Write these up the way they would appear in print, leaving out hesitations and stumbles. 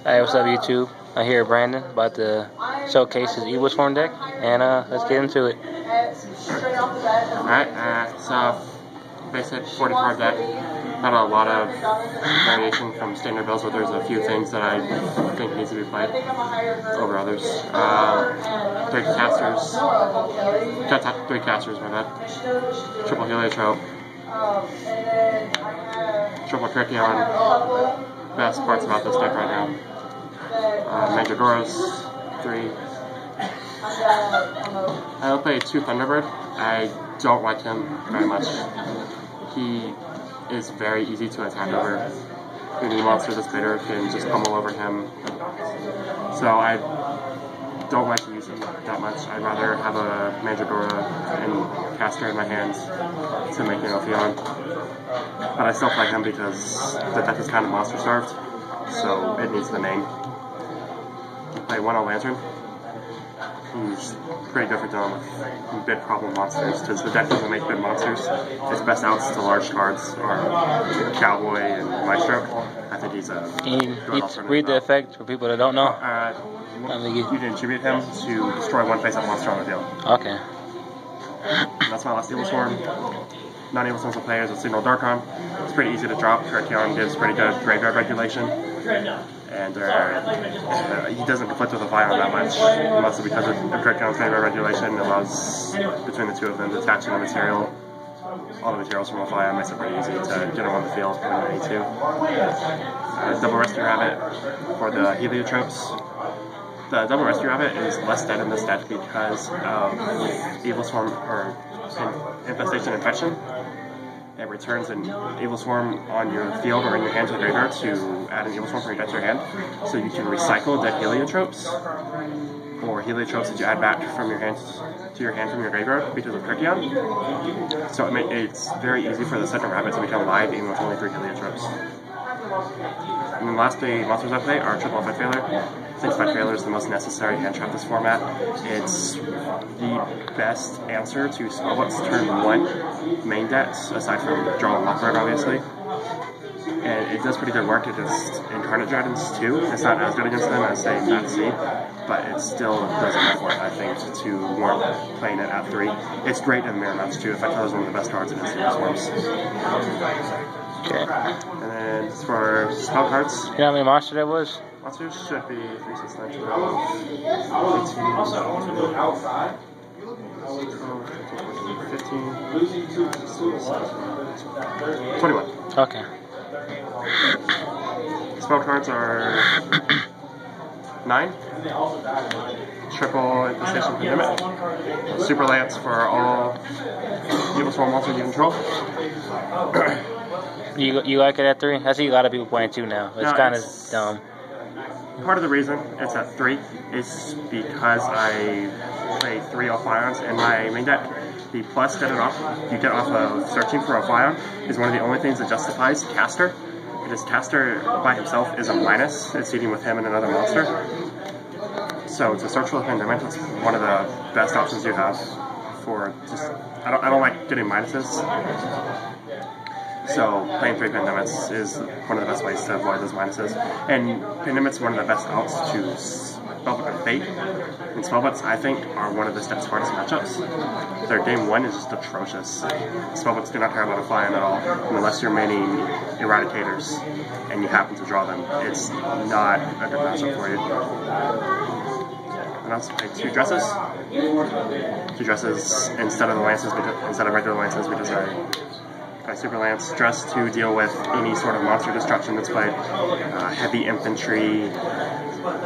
Hey, what's up, YouTube? I hear Brandon about to showcase his Evilswarm deck, and let's get into it. Alright, so basic 40 card deck. Not a lot of variation from standard builds, but there's a few things that I think needs to be played over others. Three casters, my bad. Triple heliotrope. Triple tachyon. Best parts about this deck right now. Major Doras, 3. I'll play 2 Thunderbird. I don't like him very much. He is very easy to attack over. Any monster that's bigger can just pummel over him. So I don't like to use him that much. I'd rather have a Major Dora and caster in my hands to make an Ophion. But I still play him because the deck is kind of monster starved, so it needs the name. Play 1 on Lantern. He's pretty good for dealing with big problem monsters, because the deck doesn't make big monsters. Its best outs to large cards are Cowboy and Maestro. I think he's a Can you read the effect for people that don't know? You can attribute him to destroy 1 face-up monster on the field. Okay. That's my last Evilswarm. Non-Evilswarm players with Signal Darkon. It's pretty easy to drop. Tachyon gives pretty good graveyard regulation. And he doesn't conflict with a Vion that much, mostly because of Takyon's graveyard regulation. It allows, between the two of them, to attach the material. All the materials from a Vion makes it pretty easy to get him on the field when you need to. Double Rescue Rabbit for the Heliotropes. The Double Rescue Rabbit is less dead in this deck because of Evilswarm or Infestation Infection. It returns an Evilswarm on your field or in your hand to the graveyard to add an Evilswarm from your deck to your hand. So you can recycle dead Heliotropes or Heliotropes that you add back from your hand to your hand from your graveyard because of Tachyon. So it's very easy for the second rabbit to become live even with only 3 Heliotropes. And then last 3 monsters I play are Triple Fight Failure. I think Fight Failure is the most necessary hand trap this format. It's the best answer to Spellbook's turn 1 main decks, aside from Draw and Lockbird, obviously. And it does pretty good work against Incarnate Dragons too. It's not as good against them as, say, Fat Sea, but it still does enough for it, I think, to warrant playing it at 3. It's great in mirror match too. Fight Failure is one of the best cards against Evilswarms. Okay. And then for spell cards, You know how many monsters that was? monsters should be 3, 6, 9, 12, 18, 15, 21. Okay. Spell cards are 9. Triple Infestation Pandemic. Super Lance for all Evilswarm monsters you control. You like it at 3? I see a lot of people playing 2 now. It's kind of dumb. Part of the reason it's at 3 is because I play 3 Ophions in my main deck. The plus you get off of searching for Ophion is one of the only things that justifies caster. Because caster by himself is a minus. It's dealing with him and another monster. So to search for the Pandemic, it's one of the best options you have for just. I don't like getting minuses. So playing 3 Pandemics is one of the best ways to avoid those minuses. And Pandemic's one of the best outs to Spellbook and Fate. And Spellbooks, I think, are one of this deck's hardest matchups. Their game 1 is just atrocious. Spellbooks do not care about a fly-in at all, unless you're maining Eradicators and you happen to draw them. It's not a good matchup for you. And I also play 2 dresses. 2 dresses instead of the lances, instead of regular lances, because by Super Lance, dress to deal with any sort of monster destruction that's played. Heavy infantry,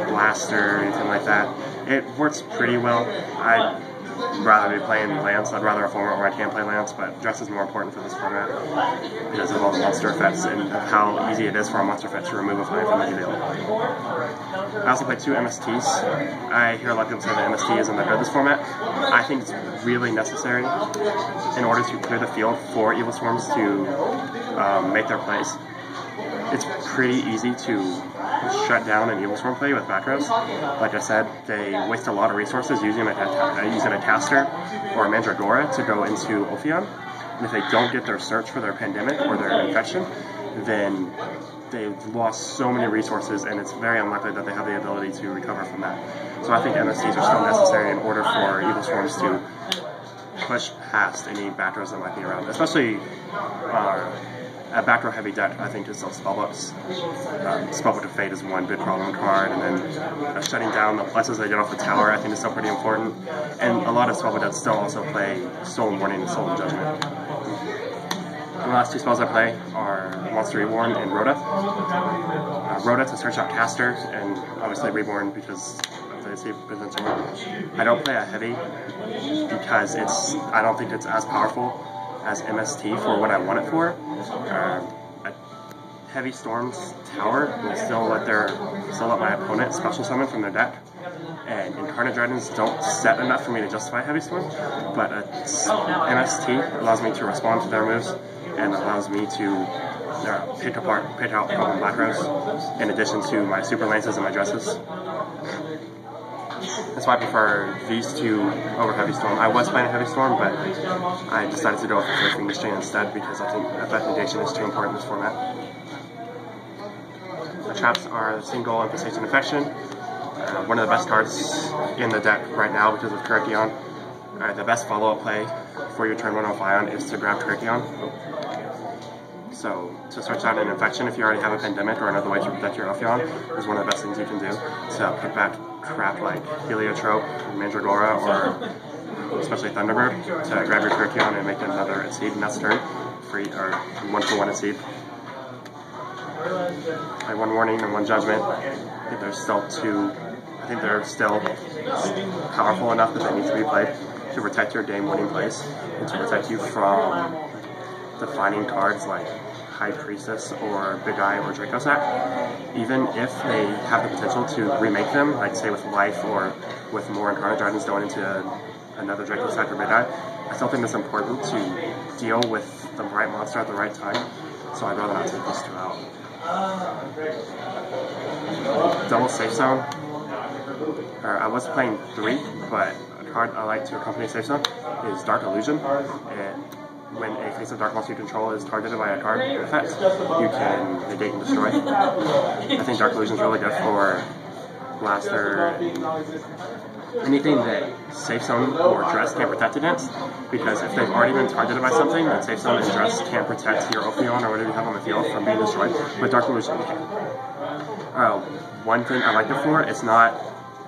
blaster, anything like that. It works pretty well. I'd rather be playing Lance. I'd rather a format where I can play Lance, but dress is more important for this format because of all the monster effects and how easy it is for a monster effect to remove a flame from the field. I also play 2 MSTs. I hear a lot of people say that MST isn't that good this format. I think it's really necessary in order to clear the field for Evilswarms to make their plays. It's pretty easy to shut down an Evilswarm play with back rows. Like I said, they waste a lot of resources using a caster or a Mandragora to go into Ophion. And if they don't get their search for their Pandemic or their Infection, then they've lost so many resources, and it's very unlikely that they have the ability to recover from that. So I think MSTs are still necessary in order for Evilswarms to push past any back rows that might be around, especially a back row heavy deck. I think is still spellbooks. Spellbook of Fate is one big problem card, and then shutting down the pluses they get off the tower I think is still pretty important. And a lot of spellbook decks still also play Stolen Warning and Stolen Judgment. The last two spells I play are Monster Reborn and Rhoda. Rhoda to search out caster, and obviously Reborn because I don't play a heavy because I don't think it's as powerful as MST for what I want it for. A heavy Storm's Tower will still let my opponent special summon from their deck, and Incarnate Dragons don't set enough for me to justify Heavy Storm, but MST allows me to respond to their moves and allows me to pick out problem black rows in addition to my super lances and my dresses. That's why I prefer these two over Heavy Storm. I was playing Heavy Storm, but I decided to go with the Third Finger Chain instead because I think effect negation is too important in this format. The traps are Single Infestation Infection, one of the best cards in the deck right now because of Tachyon. The best follow-up play for your turn 1 off Ion is to grab Tachyon. So, to search out an infection if you already have a pandemic or another way to protect your Ophion is one of the best things you can do to put back crap like Heliotrope, Mandragora, or especially Thunderbird to grab your Tachyon and make another Exceed next turn, free or 1-for-1 Exceed. Play one Warning and one Judgment. I think they're still powerful enough that they need to be played to protect your game-winning plays and to protect you from defining cards like High Priestess or Big Eye or Draco Sack. Even if they have the potential to remake them, like say with Life or with more Incarnate Dragons going into another Draco Sack or Big Eye, I still think it's important to deal with the right monster at the right time, so I'd rather not take these two out. Double Safe Zone. I was playing 3, but a card I like to accompany Safe Zone is Dark Illusion. When a face of dark monster you control is targeted by a card effect, you can negate and destroy. I think Dark Illusion is really good for Blaster, anything that Safe Zone or Dress can't protect against, because if they've already been targeted by something, then Safe Zone and Dress can't protect your Ophion or whatever you have on the field from being destroyed, but Dark Illusion can. One thing I like it for, it's not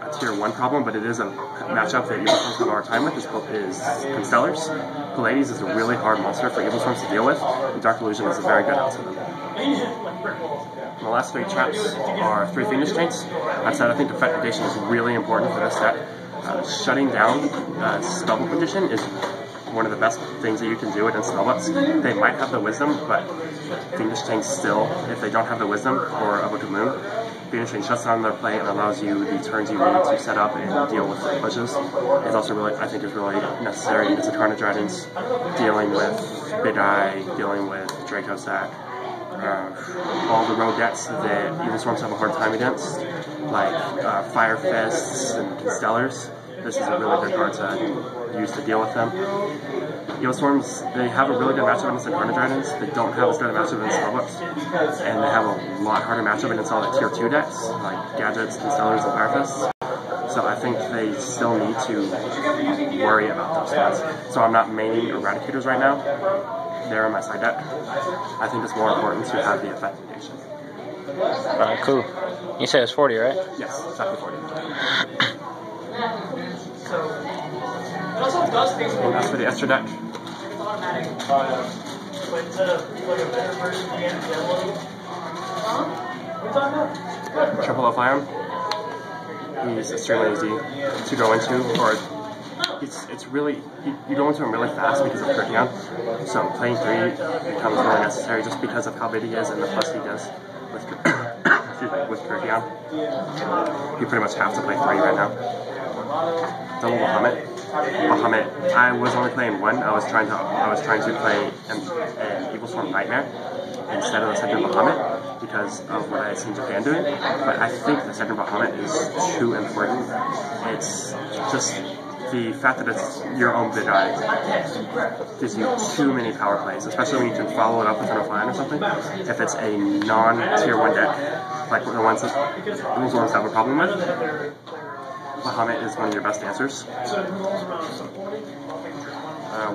a tier 1 problem, but it is a matchup that Evilswarms have a hard time with, is Constellars. Pallades is a really hard monster for Evilswarms to deal with, and Dark Illusion is a very good out to them. The last 3 traps are 3 Fiendish Chains. That said, I think effect negation is really important for this set. Shutting down Spellbook Condition is one of the best things that you can do against spellbooks. They might have the Wisdom, but Fiendish Chains still, if they don't have the Wisdom or a Book of Moon, Fiendish Chain shuts down their play and allows you the turns you need to set up and deal with the pushes. It's also really, I think, is really necessary against Incarnate Dragons, dealing with Big Eye, dealing with Draco Sack, all the rogue decks that Evilswarms have a hard time against, like Fire Fists and Constellars. This is a really good card to use to deal with them. Evilswarms, they have a really good matchup against Incarnate Dragons. They don't have as good a matchup against spellbooks, and they have a lot harder matchup against all the tier 2 decks, like Gadgets, Constellars, and Fire Fists. So I think they still need to worry about those spots. So I'm not maining Eradicators right now. They're in my side deck. I think it's more important to have the effect negation. Alright, cool. You said it's 40, right? Yes, exactly 40. And that's for the Esther deck. Triple Elf Ion. He's extremely easy to go into, or it's really, you go into him really fast because of Tachyon. So playing 3 becomes really necessary just because of how big he is and the plus he does with Tachyon. You pretty much have to play 3 right now. Double Bahamut. I was only playing 1. I was trying to play an Evilswarm Nightmare instead of the second Bahamut because of what I had seen Japan doing. But I think the second Bahamut is too important. It's just the fact that it's your own big eye gives you too many power plays, especially when you can follow it up with an offline or something. If it's a non-tier 1 deck, like the ones that Evilswarms have a problem with, Bahamut is one of your best answers.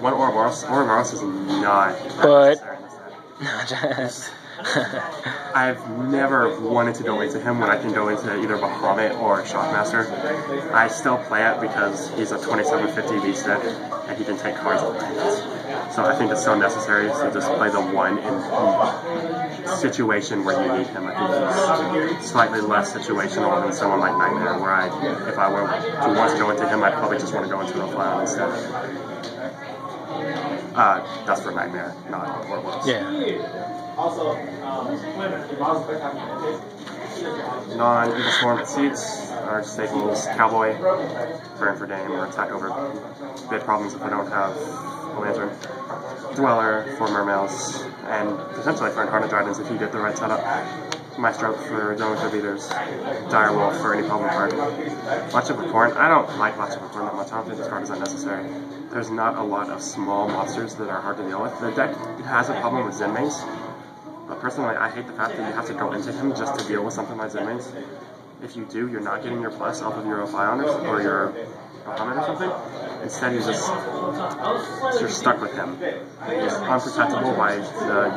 One Ouroboros. Ouroboros is not necessary in this deck. I've never wanted to go into him when I can go into either Bahamut or Shockmaster. I still play it because he's a 2750 beast deck and he can take cards on the hands. So I think it's so necessary to just play the one in situation where you need him. I think he's slightly less situational than someone like Nightmare, where if I were to want to go into him, I'd probably just want to go into the Flayon instead. That's for Nightmare, not Ouroboros. Yeah. Non-Evilswarm seats are staples: Cowboy, Burn for Dame, or Attack over big problems if I don't have a Lantern. Dweller for Mermails, and potentially for Incarnate Dragons if you get the right setup. Maestro for Donor Beaters. Direwolf for any problem card. Latch of Acorn. I don't like Latch of Acorn that much. I don't think this card is unnecessary. There's not a lot of small monsters that are hard to deal with. The deck has a problem with Zenmaze. But personally, I hate the fact that you have to go into him just to deal with something like Zenmaze. If you do, you're not getting your plus off of your Ophion or your Bahamut or something. Instead, you're stuck with him. He's unprotectable by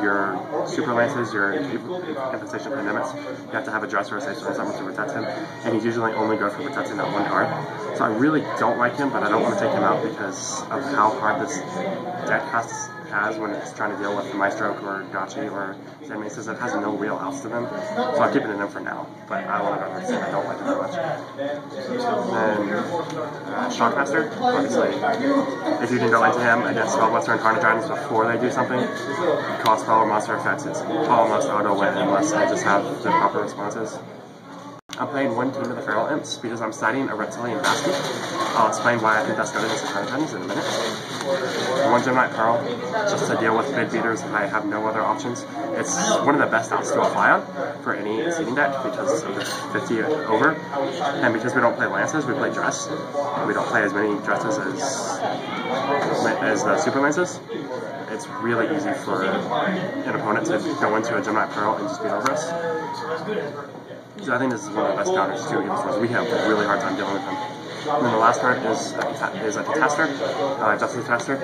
your Super Lances, your Infestation Pandemics. You have to have a Dress or a Safe Summon to protect him, and he's usually only good for protecting that one card. So I really don't like him, but I don't want to take him out because of how hard this deck has when it's trying to deal with Maestro or Gotchi or Zenmaces. It has no real outs to them, so I'm keeping it in for now, but I want to understand I don't like it that much. Then Shockmaster, obviously, if you can go into him against Spellbuster and Incarnate Dragons before they do something, it costs follow monster effects, it's almost auto win unless they just have the proper responses. I'm playing one team of the Feral Imps because I'm citing a Reptilian Basket. I'll explain why I think that's good against the Incarnate Dragons in a minute. One Gemini Pearl, just to deal with big beaters. I have no other options. It's one of the best outs to a Flayon for any seeding deck because of the 50 over. And because we don't play Lances, we play Dress. We don't play as many Dresses as the Super Lances. It's really easy for an opponent to go into a Gemini Pearl and just beat over us. So I think this is one of the best counters to Evilswarm. We have a really hard time dealing with him. And then the last card is a Catastor, Justice Catastor.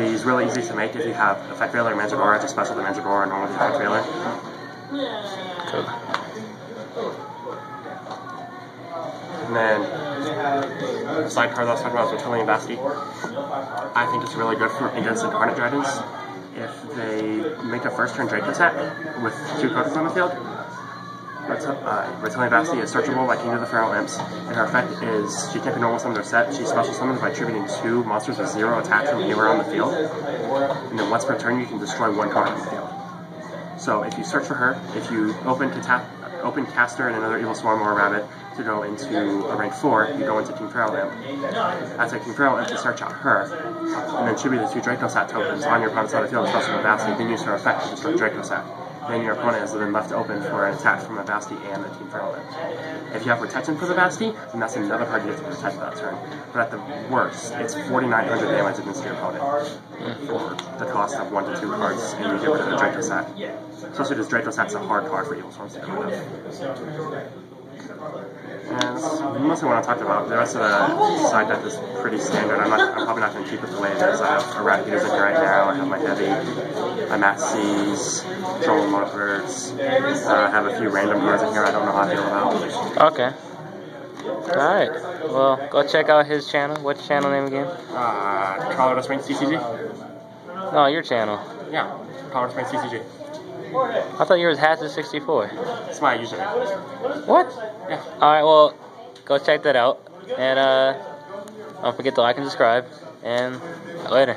He's really easy to make if you have Effect Veiler, Mandragora, just special the Mandragora, and normally Effect Veiler. Cool. And then the side card that I was talking about is Reptilian Basket. I think it's really good for against Incarnate Dragons if they make a first turn Draco attack with 2 cards on the field. Reptilian Bastion is searchable by King of the Feral Imps, and her effect is she can't be normal summoned or set. She's special summoned by attributing 2 monsters with 0 attack from anywhere on the field, and then once per turn you can destroy 1 card on the field. So if you search for her, if you open Caster and another Evilswarm or a Rabbit to go into a rank 4, you go into King Feral Imp. As a King Feral Imp to search out her, and then tribute the 2 Dracosat tokens on your opponent's side of the field, special with Bastion, then use her effect to destroy Dracosat. Then your opponent is then left open for an attack from a Basti and the King Feral Imp. If you have protection for the Basti, then that's another card you have to protect for that turn. But at the worst, it's 4,900 damage against your opponent for the cost of 1 to 2 cards, and you get rid of the Dracosat. Especially because Dracosat's a hard card for Evilswarms to get rid of. And that's mostly what I talked about. The rest of the side deck is pretty standard. I'm probably not going to keep it the way it is. I have a Rapids in here right now. I have my Heavy, my Matt C's, Troll Motors. I have a few random cards in here I don't know how to feel about. Okay. Alright. Well, go check out his channel. What's your channel name again? Colorado Springs CCG? No, your channel. Yeah, Colorado Springs CCG. I thought yours was Hatchet64. That's my username. What? Yeah. Alright, well, go check that out. And don't forget to like and subscribe. And later.